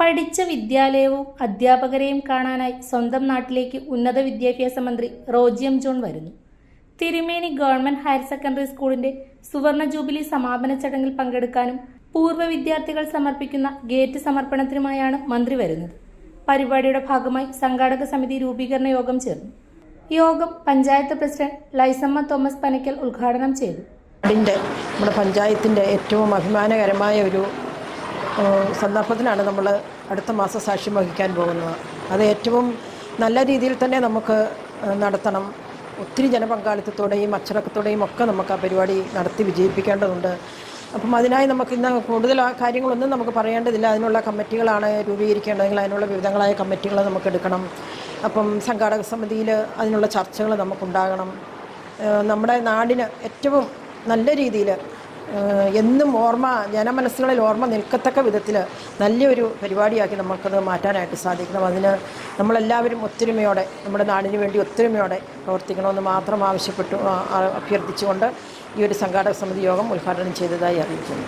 പഠിച്ച വിദ്യാലയവും അധ്യാപകരെയും കാണാനായി സ്വന്തം നാട്ടിലേക്ക് ഉന്നത വിദ്യാഭ്യാസ മന്ത്രി റോജി എം ജോൺ വരുന്നു. തിരുമേനി ഗവൺമെന്റ് ഹയർ സെക്കൻഡറി സ്കൂളിന്റെ സുവർണ ജൂബിലി സമാപന ചടങ്ങിൽ പങ്കെടുക്കാനും പൂർവ്വ വിദ്യാർത്ഥികൾ സമർപ്പിക്കുന്ന ഗേറ്റ് സമർപ്പണത്തിനുമായാണ് മന്ത്രി വരുന്നത്. പരിപാടിയുടെ ഭാഗമായി സംഘാടക സമിതി രൂപീകരണ യോഗം ചേർന്നു. യോഗം പഞ്ചായത്ത് പ്രസിഡന്റ് ലൈസമ്മ തോമസ് പനക്കൽ ഉദ്ഘാടനം ചെയ്തു. നമ്മുടെ പഞ്ചായത്തിൻ്റെ ഏറ്റവും അഭിമാനകരമായ ഒരു സന്ദർഭത്തിനാണ് നമ്മൾ അടുത്ത മാസം സാക്ഷ്യം വഹിക്കാൻ പോകുന്നത്. അത് ഏറ്റവും നല്ല രീതിയിൽ തന്നെ നമുക്ക് നടത്തണം. ഒത്തിരി ജനപങ്കാളിത്തത്തോടെയും അച്ചടക്കത്തോടെയും ഒക്കെ നമുക്ക് ആ പരിപാടി നടത്തി വിജയിപ്പിക്കേണ്ടതുണ്ട്. അപ്പം അതിനായി നമുക്കിന്ന് കൂടുതൽ കാര്യങ്ങളൊന്നും നമുക്ക് പറയേണ്ടതില്ല. അതിനുള്ള കമ്മിറ്റികളാണ് രൂപീകരിക്കേണ്ടതെങ്കിൽ അതിനുള്ള വിവിധങ്ങളായ കമ്മിറ്റികൾ നമുക്ക് എടുക്കണം. അപ്പം സംഘാടക സമിതിയിൽ അതിനുള്ള ചർച്ചകൾ നമുക്കുണ്ടാകണം. നമ്മുടെ നാടിന് ഏറ്റവും നല്ല രീതിയിൽ എന്നും ജനമനസ്സുകളിൽ ഓർമ്മ നിൽക്കത്തക്ക വിധത്തിൽ നല്ലൊരു പരിപാടിയാക്കി നമുക്കത് മാറ്റാനായിട്ട് സാധിക്കണം. അതിന് നമ്മളെല്ലാവരും ഒത്തൊരുമയോടെ നമ്മുടെ നാടിന് വേണ്ടി ഒത്തൊരുമയോടെ പ്രവർത്തിക്കണമെന്ന് മാത്രം അഭ്യർത്ഥിച്ചുകൊണ്ട് ഈ ഒരു സംഘാടക സമിതി യോഗം ഉദ്ഘാടനം ചെയ്തതായി അറിയിക്കുന്നു.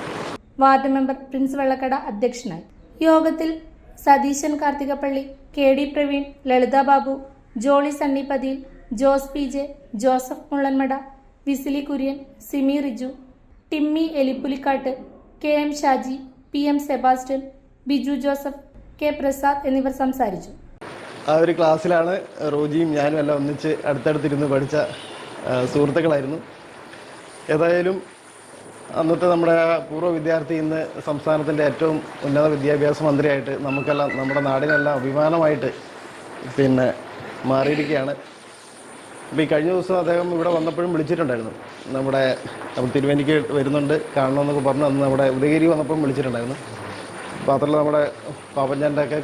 വാർഡ് മെമ്പർ പ്രിൻസ് വെള്ളക്കട അധ്യക്ഷനായി. യോഗത്തിൽ Satheesan Karthikappally, KD Praveen, Lalitha Babu, Jolly Sunnipathiyil, Jose PJ, Joseph Mullanmada, Visili Kurian, Simi Riju, Timmy Elippulikkattu, KM Shaji, PM Sebastian, Biju Joseph, K Prasad എന്നിവർ സംസാരിച്ചു. ആ ഒരു ക്ലാസ്സിലാണ് റോജിയും ഞാനും എല്ലാം ഒന്നിച്ച് അടുത്തടുത്തിരുന്ന് പഠിച്ച സുഹൃത്തുക്കളായിരുന്നു. ഏതായാലും അന്നത്തെ നമ്മുടെ പൂർവ്വ വിദ്യാർത്ഥി ഇന്ന് സംസ്ഥാനത്തിൻ്റെ ഏറ്റവും ഉന്നത വിദ്യാഭ്യാസ മന്ത്രിയായിട്ട് നമുക്കെല്ലാം നമ്മുടെ നാടിനെല്ലാം അഭിമാനമായിട്ട് മാറിയിരിക്കുകയാണ്. അപ്പോൾ ഈ കഴിഞ്ഞ ദിവസം അദ്ദേഹം ഇവിടെ വന്നപ്പോഴും വിളിച്ചിട്ടുണ്ടായിരുന്നു. നമ്മുടെ തിരുവേനിക്ക് വരുന്നുണ്ട് കാണണമെന്നൊക്കെ പറഞ്ഞ് അന്ന് നമ്മുടെ ഉദയഗിരി വന്നപ്പോഴും വിളിച്ചിട്ടുണ്ടായിരുന്നു. മാത്രമല്ല നമ്മുടെ പാപ്പഞ്ചാൻ്റെ ഒക്കെ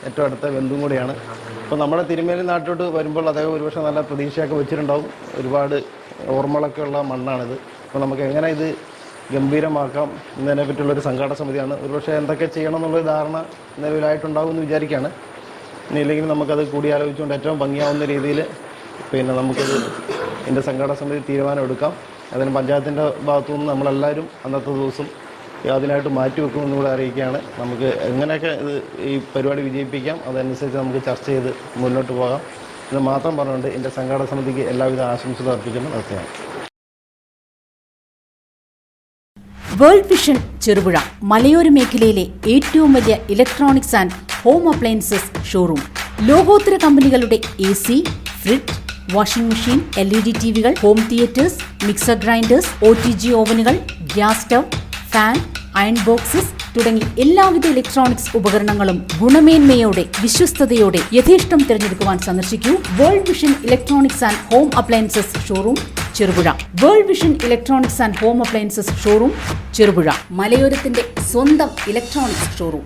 ഏറ്റവും അടുത്ത ബന്ധുവും കൂടിയാണ്. അപ്പോൾ നമ്മുടെ തിരുമേനി നാട്ടിലോട്ട് വരുമ്പോൾ അദ്ദേഹം ഒരുപക്ഷെ നല്ല പ്രതീക്ഷയൊക്കെ വെച്ചിട്ടുണ്ടാവും. ഒരുപാട് ഓർമ്മകളൊക്കെ ഉള്ള മണ്ണാണിത്. അപ്പോൾ നമുക്ക് എങ്ങനെ ഇത് ഗംഭീരമാക്കാം എന്നതിനെ പറ്റിയുള്ളൊരു സംഘാടക സമിതിയാണ്. ഒരുപക്ഷെ എന്തൊക്കെ ചെയ്യണം എന്നുള്ളൊരു ധാരണ നിലവിലായിട്ടുണ്ടാവും എന്ന് വിചാരിക്കുകയാണ്. ഇല്ലെങ്കിൽ നമുക്കത് കൂടിയാലോചിച്ചുകൊണ്ട് ഏറ്റവും ഭംഗിയാവുന്ന രീതിയിൽ നമുക്കത് ഇതിൻ്റെ സംഘാടക സമിതി തീരുമാനം എടുക്കാം. അതിന് പഞ്ചായത്തിൻ്റെ ഭാഗത്തു നിന്ന് നമ്മളെല്ലാവരും അന്നത്തെ ദിവസം അതിനായിട്ട് മാറ്റിവെക്കുമെന്ന് കൂടെ അറിയിക്കുകയാണ്. നമുക്ക് എങ്ങനെയൊക്കെ ഇത് ഈ പരിപാടി വിജയിപ്പിക്കാം അതനുസരിച്ച് നമുക്ക് ചർച്ച ചെയ്ത് മുന്നോട്ട് പോകാം എന്ന് മാത്രം പറഞ്ഞുകൊണ്ട് എൻ്റെ സംഘാടക സമിതിക്ക് എല്ലാവിധ ആശംസകളും അർപ്പിക്കുന്ന അവസ്ഥയാണ്. വേൾഡ് വിഷൻ ചെറുപുഴ മലയോര മേഖലയിലെ ഏറ്റവും വലിയ electronics and home appliances showroom. ലോകോത്തര കമ്പനികളുടെ AC, fridge, washing machine, LED TVകൾ, home theatres, mixer grinders, OTG ഓവനുകൾ, gas stove, fan, iron boxes തുടങ്ങി എല്ലാവിധ ഇലക്ട്രോണിക്സ് ഉപകരണങ്ങളും ഗുണമേന്മയോടെ വിശ്വസ്തയോടെ യഥേഷ്ടം തിരഞ്ഞെടുക്കുവാൻ സന്ദർശിക്കൂ world vision electronics and home appliances showroom Cherupuzha. World vision electronics and home appliances showroom Cherupuzha, മലയോരത്തിന്റെ സ്വന്തം ഇലക്ട്രോണിക്സ് ഷോറൂം.